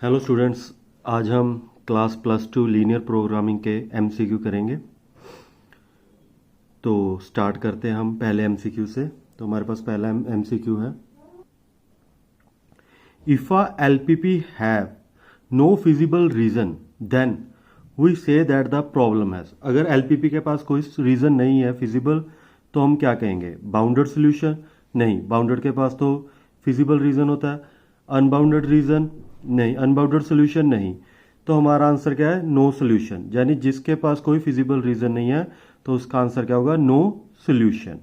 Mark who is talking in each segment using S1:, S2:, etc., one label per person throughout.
S1: Hello students, आज हम class +2 linear programming के एमसीक्यू करेंगे। तो स्टार्ट करते हैं हम पहले एमसीक्यू से। तो हमारे पास पहला एमसीक्यू है, if a LPP have no feasible region then we say that the problem has. अगर एलपीपी के पास कोई रीजन नहीं है फिजिबल तो हम क्या कहेंगे? Bounded solution? नहीं, बाउंडेड के पास तो फिजिबल रीजन होता है। Unbounded region? नहीं। Unbounded solution? नहीं। तो हमारा आंसर क्या है? No solution. यानी जिसके पास कोई फिजिबल रीजन नहीं है तो उसका आंसर क्या होगा? No solution.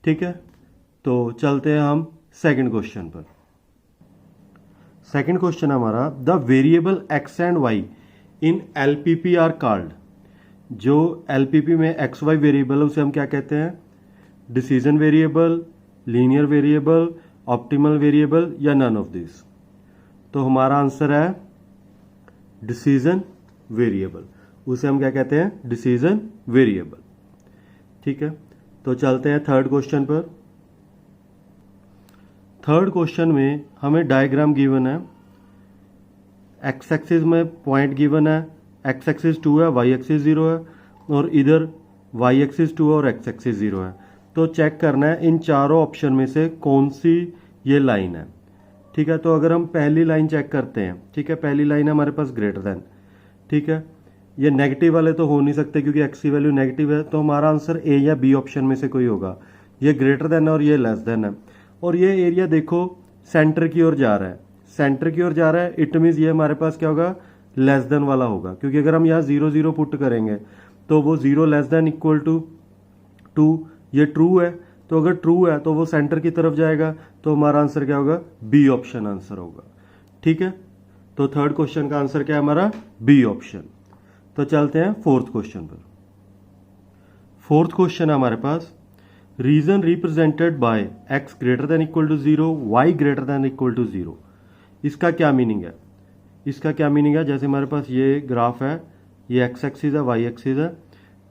S1: ठीक है, तो चलते हैं हम सेकंड क्वेश्चन पर। सेकंड क्वेश्चन हमारा, the variable x and y in LPP are called. जो एलपीपी में एक्स वाई वेरिएबल है उसे हम क्या कहते हैं? Decision variable, linear variable, optimal variable या नन ऑफ दिस। तो हमारा आंसर है डिसीजन वेरिएबल। उसे हम क्या कहते हैं? Decision variable. ठीक है, तो चलते हैं थर्ड क्वेश्चन पर। थर्ड क्वेश्चन में हमें डायग्राम गिवन है। एक्स एक्सिस में पॉइंट गिवन है, एक्स एक्सिस 2 है, वाई एक्सिस 0 है, और इधर वाई एक्सिस 2 है और एक्स एक्सिस 0 है। तो चेक करना है इन चारों ऑप्शन में से कौन सी ये लाइन है। ठीक है, तो अगर हम पहली लाइन चेक करते हैं, ठीक है, पहली लाइन है हमारे पास ग्रेटर देन। ठीक है, ये नेगेटिव वाले तो हो नहीं सकते क्योंकि एक्स की वैल्यू नेगेटिव है, तो हमारा आंसर ए या बी ऑप्शन में से कोई होगा। ये ग्रेटर देन है और ये लेस देन है, और ये एरिया देखो सेंटर की ओर जा रहा है। सेंटर की ओर जा रहा है, इट मीन्स ये हमारे पास क्या होगा? लेस देन वाला होगा, क्योंकि अगर हम यहाँ 0 0 पुट करेंगे तो वो 0 लेस देन इक्वल टू 2, ये ट्रू है। तो अगर ट्रू है तो वो सेंटर की तरफ जाएगा, तो हमारा आंसर क्या होगा? बी ऑप्शन आंसर होगा। ठीक है, तो थर्ड क्वेश्चन का आंसर क्या है हमारा? B option. तो चलते हैं फोर्थ क्वेश्चन पर। फोर्थ क्वेश्चन है हमारे पास, region represented by X greater than equal to 0, Y greater than equal to 0। इसका क्या मीनिंग है? इसका क्या मीनिंग है? जैसे हमारे पास ये ग्राफ है, ये एक्स एक्सिस है, वाई एक्सिस है,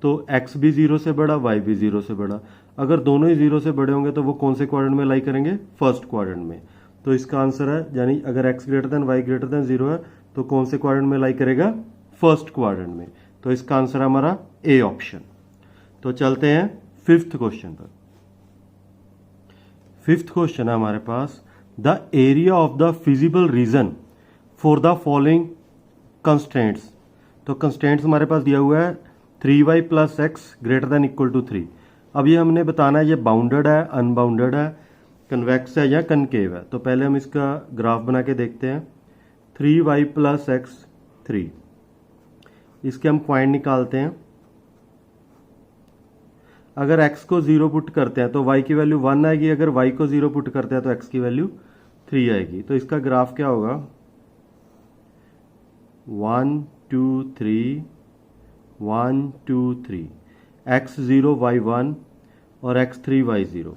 S1: तो एक्स भी 0 से बड़ा, वाई भी 0 से बड़ा। अगर दोनों ही 0 से बड़े होंगे तो वो कौन से क्वाड्रेंट में लाई करेंगे? फर्स्ट क्वाड्रेंट में। तो इसका आंसर है, यानी अगर x greater than y greater than 0 है तो कौन से क्वाड्रेंट में लाई करेगा? फर्स्ट क्वाड्रेंट में। तो इसका आंसर है हमारा ए ऑप्शन। तो चलते हैं फिफ्थ क्वेश्चन पर। फिफ्थ क्वेश्चन है हमारे पास, the area of the feasible region for the following constraints. तो कंस्ट्रेंट्स हमारे पास दिया हुआ है 3y plus X greater than equal to 3। अब ये हमने बताना है ये बाउंडेड है, अनबाउंडेड है, कन्वेक्स है या कनकेव है। तो पहले हम इसका ग्राफ बना के देखते हैं। 3y प्लस एक्स 3, इसके हम पॉइंट निकालते हैं। अगर x को 0 पुट करते हैं तो y की वैल्यू 1 आएगी, अगर y को 0 पुट करते हैं तो x की वैल्यू 3 आएगी। तो इसका ग्राफ क्या होगा? 1 2 3 1 2 3, x 0 y 1 और x 3 y 0।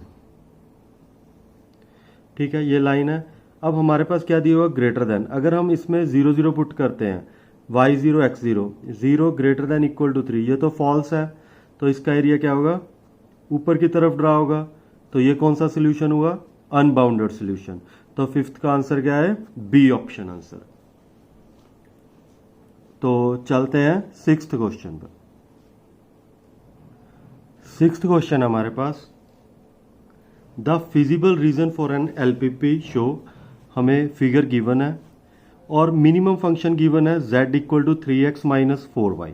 S1: ठीक है, ये लाइन है। अब हमारे पास क्या दिया हुआ? Greater than. अगर हम इसमें 0 0 पुट करते हैं, y 0 x 0, 0 greater than equal to 3, ये तो फॉल्स है, तो इसका एरिया क्या होगा? ऊपर की तरफ ड्रा होगा। तो ये कौन सा सोल्यूशन हुआ? Unbounded solution. तो फिफ्थ का आंसर क्या है? B option answer. तो चलते हैं सिक्स्थ क्वेश्चन पर। सिक्स्थ क्वेश्चन हमारे पास, the feasible region for an LPP show. हमें फिगर गिवन है और मिनिमम फंक्शन गिवन है z equal to 3x minus 4y,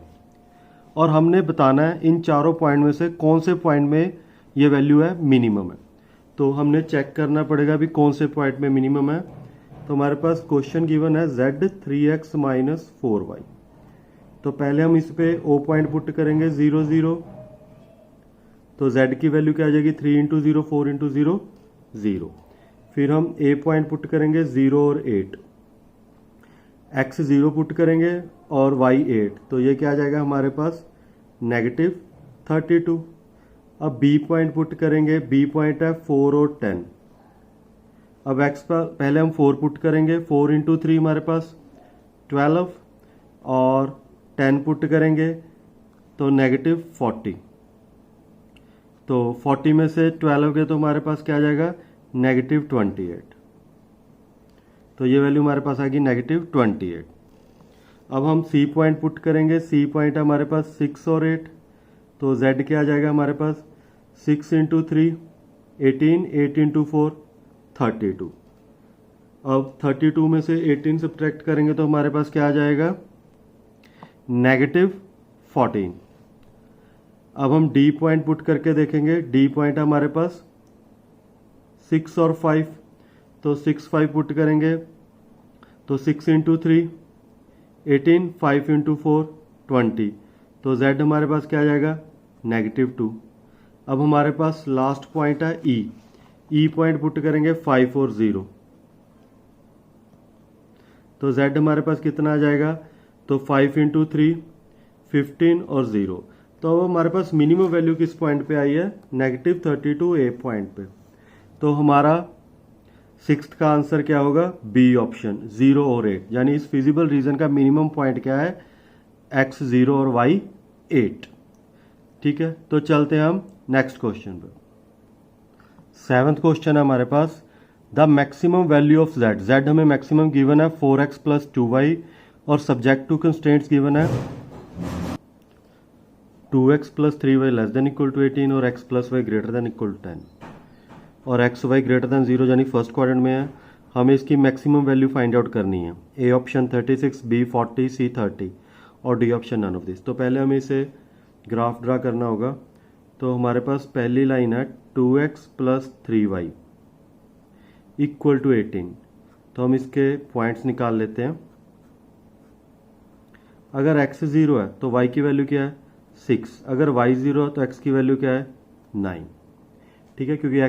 S1: और हमने बताना है इन चारों पॉइंट में से कौन से पॉइंट में ये वैल्यू है मिनिमम है। तो हमने चेक करना पड़ेगा भी कौन से पॉइंट में मिनिमम है। तो हमारे पास क्वेश्चन गिवन है z 3x माइनस 4y। तो पहले हम इस पे o पॉइंट पुट करेंगे 0 0, तो z की वैल्यू क्या आ जाएगी? 3 इंटू 0 4 इंटू 0 0। फिर हम a पॉइंट पुट करेंगे 0 और 8, x 0 पुट करेंगे और y 8, तो ये क्या आ जाएगा हमारे पास? नेगेटिव 32। अब b पॉइंट पुट करेंगे, b पॉइंट है 4 और 10। अब x पर पहले हम 4 पुट करेंगे, 4 इंटू 3 हमारे पास 12, और 10 पुट करेंगे तो नेगेटिव 40। तो 40 में से 12 गए तो हमारे पास क्या आ जाएगा? नेगेटिव 28। तो ये वैल्यू हमारे पास आएगी -28। अब हम सी पॉइंट पुट करेंगे। सी पॉइंट है हमारे पास 6 और 8, तो z क्या आ जाएगा हमारे पास 6 × 3 18, 8 × 4 32। अब 32 में से 18 सब्ट्रैक्ट करेंगे तो हमारे पास क्या आ जाएगा -14। अब हम डी पॉइंट पुट करके देखेंगे। डी पॉइंट है हमारे पास 6 और 5, तो 6 5 पुट करेंगे तो 6 × 3 18, 5 × 4 20, तो z हमारे पास क्या आ जाएगा -2। अब हमारे पास लास्ट पॉइंट है ई। ई पॉइंट पुट करेंगे 5 और 0, तो z हमारे पास कितना आ जाएगा, तो 5 × 3 15 और 0। तो अब हमारे पास मिनिमम वैल्यू किस पॉइंट पे आई है -32 ए पॉइंट पे। तो हमारा 6th का आंसर क्या होगा बी ऑप्शन 0 और 8, यानी इस फिजिबल रीजन का मिनिमम पॉइंट क्या है x 0 और y 8। ठीक है, तो चलते हैं हम नेक्स्ट क्वेश्चन पे। 7th क्वेश्चन है हमारे पास the maximum value of z। z हमें मैक्सिमम गिवन है 4x + 2y और सब्जेक्ट टू कंस्ट्रेंट्स गिवन है 2x + 3y <= 18 और x + y > 10 और x y > 0 यानी फर्स्ट क्वाड्रेंट में है। हमें इसकी मैक्सिमम वैल्यू फाइंड आउट करनी है। ए ऑप्शन 36, बी 40, सी 30 और D option none of this. तो पहले हमें इसे ग्राफ ड्रा करना होगा। तो हमारे पास पहली लाइन है 2x + 3y = 18। तो हम इसके पॉइंट्स निकाल लेते हैं। अगर x 0 है तो y की वैल्यू क्या है 6, अगर y 0 है तो x की वैल्यू क्या है 9। ठीक है, क्योंकि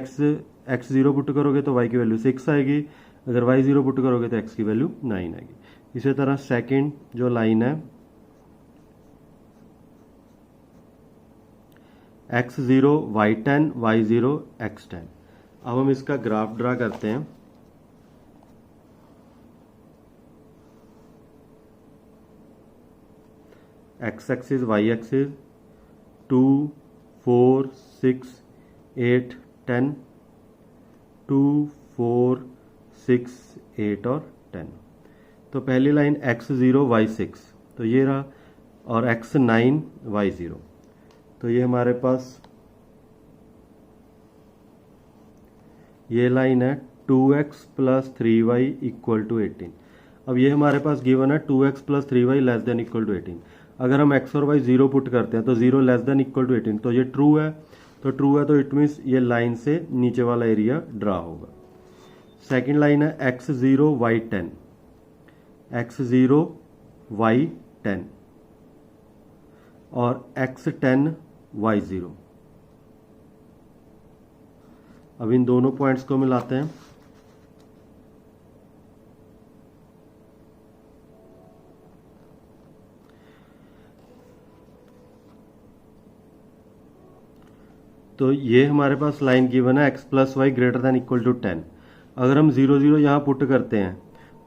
S1: x 0 पुट करोगे तो y की वैल्यू 6 आएगी, अगर y 0 पुट करोगे तो x की वैल्यू 9 आएगी। इसी तरह सेकंड जो लाइन है x 0 y 10, y 0 x 10। अब हम इसका ग्राफ ड्रा करते हैं। x एक्सिस y एक्सिस 2 4 6 8 10, 2 4 6 8 और 10। तो पहली लाइन x 0 y 6, तो ये रहा, और x 9 y 0। तो ये हमारे पास ये लाइन है 2x + 3y = 18। अब ये हमारे पास गिवन है 2x + 3y <= 18। अगर हम x और y 0 पुट करते हैं तो 0 <= 18, तो ये ट्रू है। तो ट्रू है तो इट मीन्स ये लाइन से नीचे वाला एरिया ड्रा होगा। सेकंड लाइन है x 0 y 10, x 0 y 10 और x 10 y 0। अब इन दोनों पॉइंट्स को मिलाते हैं। तो ये हमारे पास लाइन गिवन है x + y > 10। अगर हम 0 0 यहाँ पुट करते हैं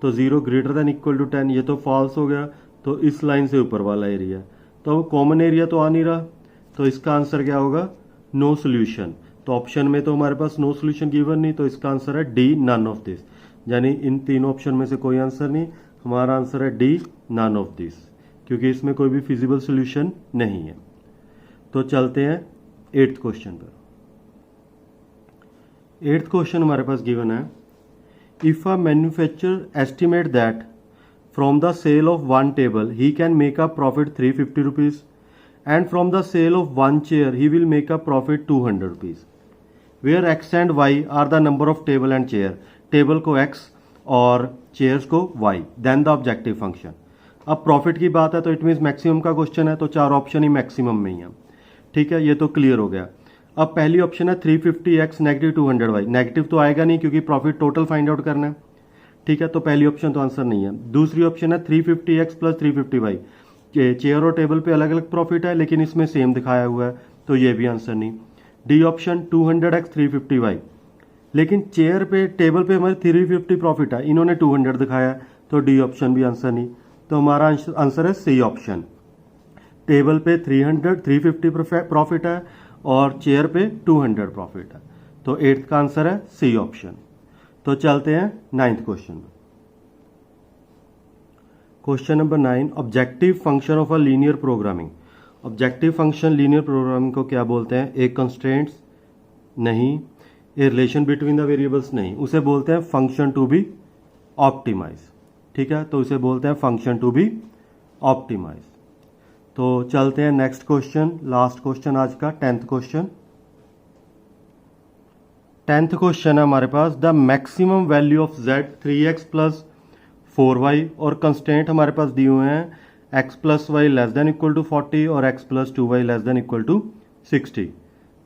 S1: तो 0 > 10, ये तो फॉल्स हो गया। तो इस लाइन से ऊपर वाला एरिया, तो अब कॉमन एरिया तो आ नहीं रहा, तो इसका आंसर क्या होगा नो सोल्यूशन। तो ऑप्शन में तो हमारे पास नो सोल्यूशन गिवन नहीं, तो इसका आंसर है डी नन ऑफ दिस, यानी इन तीनों ऑप्शन में से कोई आंसर नहीं। हमारा आंसर है डी नन ऑफ दिस, क्योंकि इसमें कोई भी फिजिबल सोल्यूशन नहीं है। तो चलते हैं 8th क्वेश्चन पर। 8th क्वेश्चन हमारे पास गिवन है if a manufacturer estimate that from the sale of one table he can make a profit 350 rupees and from the sale of one chair he will make a profit 200 rupees, where x and y are the number of table and chair. Table को x और chairs को y, then the objective function. अब profit की बात है तो it means maximum का question है, तो चार ऑप्शन ही मैक्सिमम में ही है। ठीक है, ये तो क्लियर हो गया। अब पहली ऑप्शन है 350x - 200y। नेगेटिव तो आएगा नहीं क्योंकि प्रॉफिट टोटल फाइंड आउट करना है। ठीक है, तो पहली ऑप्शन तो आंसर नहीं है। दूसरी ऑप्शन है 350x + 350y। चेयर और टेबल पे अलग अलग प्रॉफिट है, लेकिन इसमें सेम दिखाया हुआ है, तो ये भी आंसर नहीं। डी ऑप्शन 200x 350y, लेकिन चेयर पे टेबल पे हमारे 350 प्रॉफिट है, इन्होंने 200 दिखाया, तो डी ऑप्शन भी आंसर नहीं। तो हमारा आंसर है सी ऑप्शन। टेबल पे 350 प्रॉफिट है और चेयर पे 200 प्रॉफिट है, तो 8th का आंसर है सी ऑप्शन। तो चलते हैं 9th क्वेश्चन में। Question number 9, objective function of a linear programming. Objective function linear programming को क्या बोलते हैं? ए कंस्ट्रेंट्स नहीं, a relation between the variables नहीं, उसे बोलते हैं फंक्शन टू बी ऑप्टिमाइज। ठीक है, तो उसे बोलते हैं फंक्शन टू बी ऑप्टिमाइज। तो चलते हैं नेक्स्ट क्वेश्चन, लास्ट क्वेश्चन आज का, 10th क्वेश्चन। 10th क्वेश्चन है हमारे पास, the maximum value of z 3x plus 4y, और कंस्टेंट हमारे पास दिए हुए हैं x plus y less than equal to 40 और x plus 2y less than equal to 60।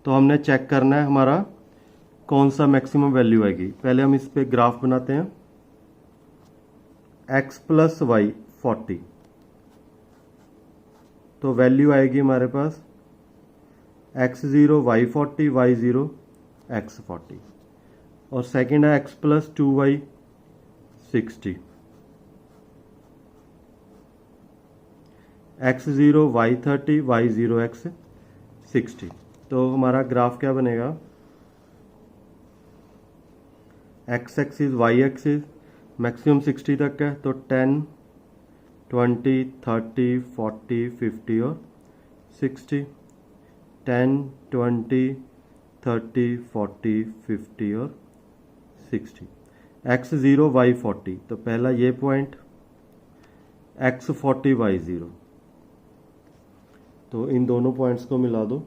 S1: तो हमने चेक करना है हमारा कौन सा मैक्सिमम वैल्यू आएगी। पहले हम इस पे ग्राफ बनाते हैं। x प्लस वाई 40, तो वैल्यू आएगी हमारे पास x0 y 40 y0 x 40, और सेकेंड है x plus 2y 60, x0 y 30 y0 x 60। तो हमारा ग्राफ क्या बनेगा? x axis y axis maximum 60 तक है, तो 10 20 30 40 50 और 60, 10 20 30 40 50 और 60। x0 y 40, तो पहला ये पॉइंट, x 40 y 0, तो इन दोनों पॉइंट्स को मिला दो।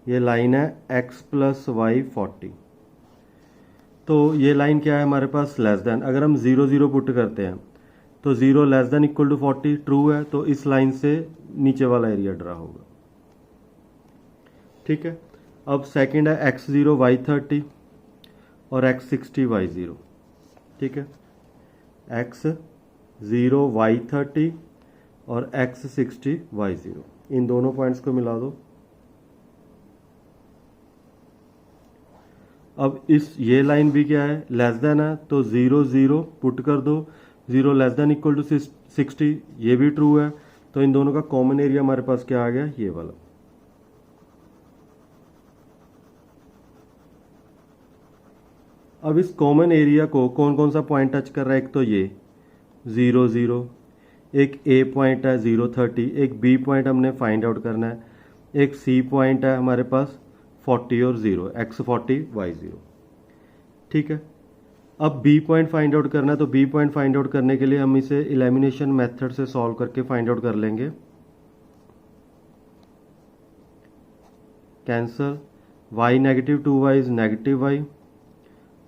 S1: ये लाइन है x प्लस वाई 40, तो ये लाइन क्या है हमारे पास? Less than. अगर हम 0 0 पुट करते हैं तो 0 लेस देन इक्वल टू 40 ट्रू है, तो इस लाइन से नीचे वाला एरिया ड्रा होगा। ठीक है, अब सेकंड है x0 y 30 और x 60 y 0। ठीक है, x0 y 30 और x 60 y 0, इन दोनों पॉइंट्स को मिला दो। अब ये लाइन भी क्या है? लेस देन है, तो 0 0 पुट कर दो, 0 लेस देन इक्वल टू 60, ये भी ट्रू है, तो इन दोनों का कॉमन एरिया हमारे पास क्या आ गया? ये वाला। अब इस कॉमन एरिया को कौन कौन सा पॉइंट टच कर रहा है? एक तो ये 0 0, एक ए पॉइंट है 0 30, एक बी पॉइंट हमने फाइंड आउट करना है, एक सी पॉइंट है हमारे पास 40 और 0 x 40 y 0। ठीक है, अब बी पॉइंट फाइंड आउट करना है, तो बी पॉइंट फाइंड आउट करने के लिए हम इसे एलिमिनेशन मेथड से सॉल्व करके फाइंड आउट कर लेंगे। Cancel, y negative 2y is negative y,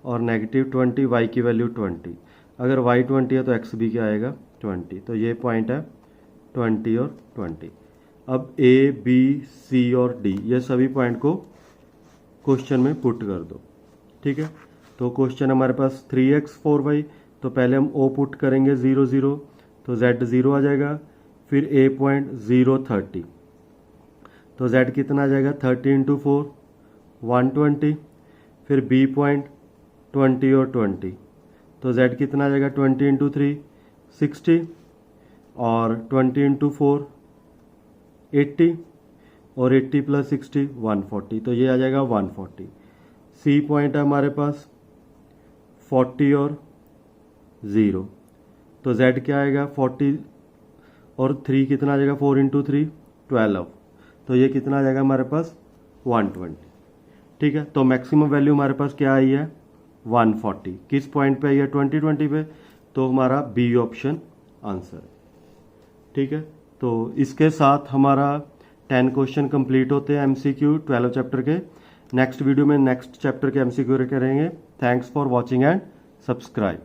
S1: और नेगेटिव 20 y की वैल्यू 20। अगर y 20 है तो x भी क्या आएगा? 20। तो ये पॉइंट है 20 और 20। अब a b c और d, ये सभी पॉइंट को क्वेश्चन में पुट कर दो। ठीक है, तो क्वेश्चन हमारे पास 3x 4y, तो पहले हम o पुट करेंगे 0 0, तो z 0 आ जाएगा, फिर a पॉइंट 0 30, तो z कितना आ जाएगा? 30 इंटू 4 120, फिर b पॉइंट 20 और 20, तो z कितना आ जाएगा? 20 इंटू 3 60, और 20 इंटू 4 80, और 80 प्लस 60 140, तो ये आ जाएगा 140। सी पॉइंट है हमारे पास 40 और 0, तो z क्या आएगा? 40 और 3 कितना आ जाएगा? 4 इंटू 3 12, तो ये कितना आ जाएगा हमारे पास? 120। ठीक है, तो मैक्सिमम वैल्यू हमारे पास क्या आई है? 140। किस पॉइंट पे आई है? 20 पे, तो हमारा बी ऑप्शन आंसर है। ठीक है, तो इसके साथ हमारा 10 क्वेश्चन कंप्लीट होते हैं MCQ 12 चैप्टर के। नेक्स्ट वीडियो में नेक्स्ट चैप्टर के MCQ करेंगे। Thanks for watching and subscribe.